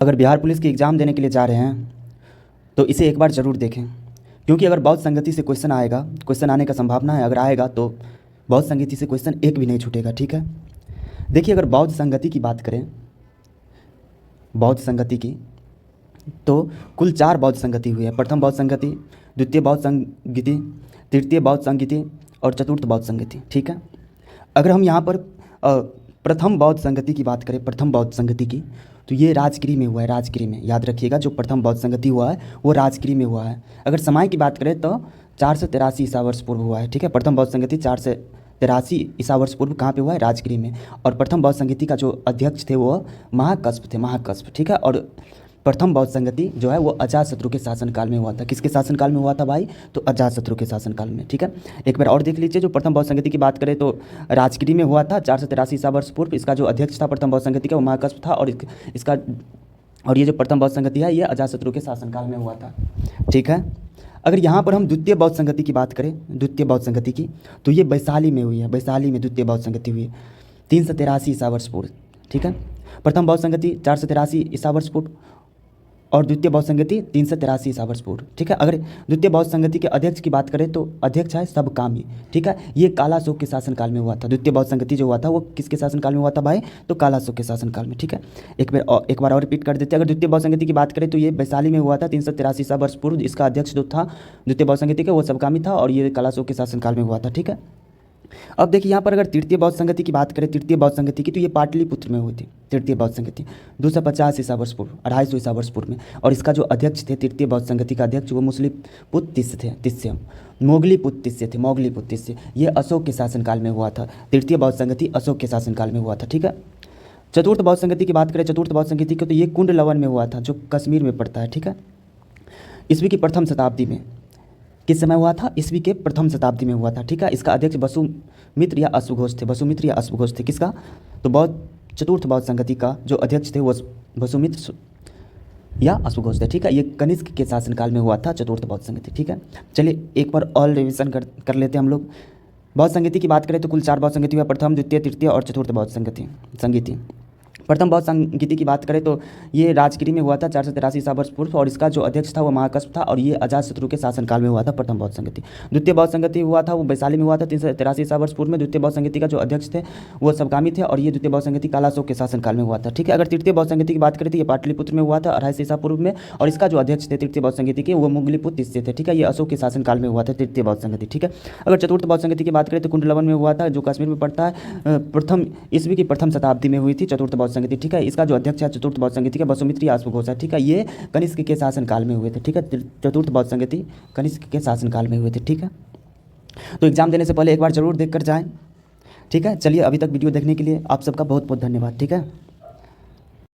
अगर बिहार पुलिस की एग्ज़ाम देने के लिए जा रहे हैं तो इसे एक बार ज़रूर देखें, क्योंकि अगर बौद्ध संगति से क्वेश्चन आएगा, क्वेश्चन आने का संभावना है, अगर आएगा तो बौद्ध संगति से क्वेश्चन एक भी नहीं छूटेगा। ठीक है, देखिए अगर बौद्ध संगति की बात करें, बौद्ध संगति की, तो कुल 4 बौद्ध संगति हुई है। प्रथम बौद्ध संगति, द्वितीय बौद्ध संगति, तृतीय बौद्ध संगति और चतुर्थ बौद्ध संगति। ठीक है, अगर हम यहाँ पर प्रथम बौद्ध संगति की बात करें, प्रथम बौद्ध संगति की, तो ये राजगिरी में हुआ है। राजगिरी में, याद रखिएगा, जो प्रथम बौद्ध संगति हुआ है वो राजगिरी में हुआ है। अगर समय की बात करें तो 483 ईसा वर्ष पूर्व हुआ है। ठीक है, प्रथम बौद्ध संगति 483 ईसा वर्ष पूर्व कहाँ पे हुआ है? राजगिरी में। और प्रथम बौद्ध संगति का जो अध्यक्ष थे वो महाकश्यप थे, महाकश्यप। ठीक है, और प्रथम बौद्ध संगति जो है वो अजातशत्रु के शासनकाल में हुआ था। किसके शासनकाल में हुआ था भाई? तो अजातशत्रु के शासनकाल में। ठीक है, एक बार और देख लीजिए, जो प्रथम बौद्ध संगति की बात करें तो राजगिरी में हुआ था 483 ईसा वर्ष पूर्व। इसका जो अध्यक्ष था प्रथम बौद्ध संगति का वो महाकश्यप था, और इसका और ये जो प्रथम बौद्ध संगति है ये अजातशत्रु के शासनकाल में हुआ था। ठीक है, अगर यहाँ पर हम द्वितीय बौद्ध संगति की बात करें, द्वितीय बौद्ध संगति की, तो ये वैशाली में हुई है। वैशाली में द्वितीय बौद्ध संगति हुई है 383 ईसा वर्ष पूर्व। ठीक है, प्रथम बौद्ध संगति 483 ईसा वर्ष पूर्व और द्वितीय बौद्ध संगति 383 ईसा वर्ष पूर्व। ठीक है, अगर द्वितीय बौद्ध संगति के अध्यक्ष की बात करें तो अध्यक्ष है सबकामी। ठीक है, ये कालाशोक के शासनकाल में हुआ था। द्वितीय बौद्ध संगति जो हुआ था वो किसके शासनकाल में हुआ था भाई? तो कालाशोक के शासनकाल में। ठीक है, एक बार और रिपीट कर देते हैं। अगर द्वितीय बौद्ध संगति की बात करें तो ये वैशाली में हुआ था 383 ईसा वर्ष पूर्व। इसका अध्यक्ष जो था द्वितीय बौद्ध संगति का वो सबकामी था, और ये कालाशोक के शासनकाल में हुआ था। ठीक है, अब देखिए यहाँ पर अगर तृतीय बौद्ध संगति की बात करें, तृतीय बौद्ध संगति की, तो ये पाटलिपुत्र में हुई थी। तृतीय बौद्ध संगति 250 ईसा वर्ष पूर्व, 250 ईसा वर्ष पूर्व में। और इसका जो अध्यक्ष थे, तृतीय बौद्ध संगति का अध्यक्ष, वो मुसलिपुत्र तिस्य थे, तिस्य मोगलीपुत्र तिस्य थे, मोगलीपुत्र तिस्य। ये अशोक के शासनकाल में हुआ था। तृतीय बौद्ध संगति अशोक के शासनकाल में हुआ था। ठीक है, चतुर्थ बौद्ध संगति की बात करें, चतुर्थ बौद्ध संगति की, तो ये कुंडलवन में हुआ था, जो कश्मीर में पड़ता है। ठीक है, ईस्वी की प्रथम शताब्दी में। किस समय हुआ था? ईस्वी के प्रथम शताब्दी में हुआ था। ठीक है, इसका अध्यक्ष वसुमित्र या अश्वघोष थे, वसुमित्र या अश्वघोष थे। किसका? तो चतुर्थ बौद्ध संगति का जो अध्यक्ष थे वो वसुमित्र या अश्वघोष थे। ठीक है, ये कनिष्क के शासनकाल में हुआ था चतुर्थ बौद्ध संगति। ठीक है, चलिए एक बार और रिविजन कर लेते हैं हम लोग। बौद्ध संगति की बात करें तो कुल 4 बौद्ध संगति हुआ, प्रथम, द्वितीय, तृतीय और चतुर्थ बौद्ध संगति। प्रथम बौद्ध संगति की बात करें तो ये राजगिरी में हुआ था 483 ईसा वर्ष पूर्व, और इसका जो अध्यक्ष था वो महाकश्यप था, और ये अजातशत्रु के शासनकाल में हुआ था प्रथम बौद्ध संगति। द्वितीय बौद्ध संगति हुआ था वो वैशाली में हुआ था 383 ईसा वर्ष पूर्व में। द्वितीय बौद्ध संगति का जो अध्यक्ष थे वो सबकामी थे, और ये द्वितीय बौद्ध संगति कालाशोक के शासनकाल में हुआ था। ठीक है, अगर तृतीय बौद्ध संगति की बात करें तो ये पाटलिपुत्र में हुआ था 250 ईसा पूर्व में, और इसका जो अध्यक्ष थे तृतीय बौद्ध संगति के वो मोगलीपुत्र तिस्य थे। ठीक है, ये अशोक के शासनकाल में हुआ था तृतीय बौद्ध संगति। ठीक है, अगर चतुर्थ बौद्ध संगति की बात करें तो कुंडलवन में हुआ था, जो कश्मीर में पड़ता है, प्रथम ईस्वी की प्रथम शताब्दी में हुई थी चतुर्थ बौद्ध संगति। ठीक है, इसका जो अध्यक्ष है चतुर्थ बौद्ध संगति का वसुमित्र या अश्वघोष है। ठीक है, ये कनिष्क के शासनकाल में हुए थे। ठीक है, चतुर्थ बौद्ध संगति कनिष्क के शासनकाल में हुए थे। ठीक है, तो एग्जाम देने से पहले एक बार जरूर देख कर जाएं। ठीक है, चलिए अभी तक वीडियो देखने के लिए आप सबका बहुत बहुत धन्यवाद। ठीक है।